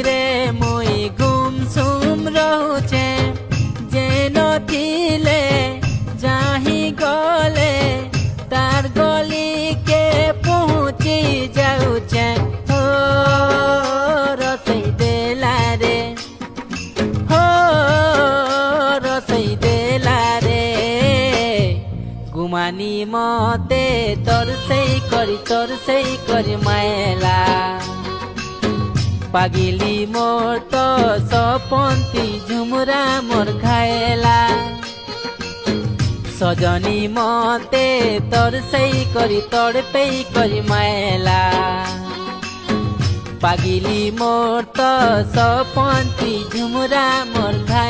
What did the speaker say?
रे मुई गुमसुम रहुचे जेन थिले जाही गले तार गली के पहुँची जाऊचे हो रसई देला रे हो रसई देला रे गुमानी मते तरसई करी मायला पागिली मोर तो सपंती झुमुरा मोर खाएला सजनी मते तरसई करी मायला पागिली मोर तो सपंती झुमुरा मोर खाएला।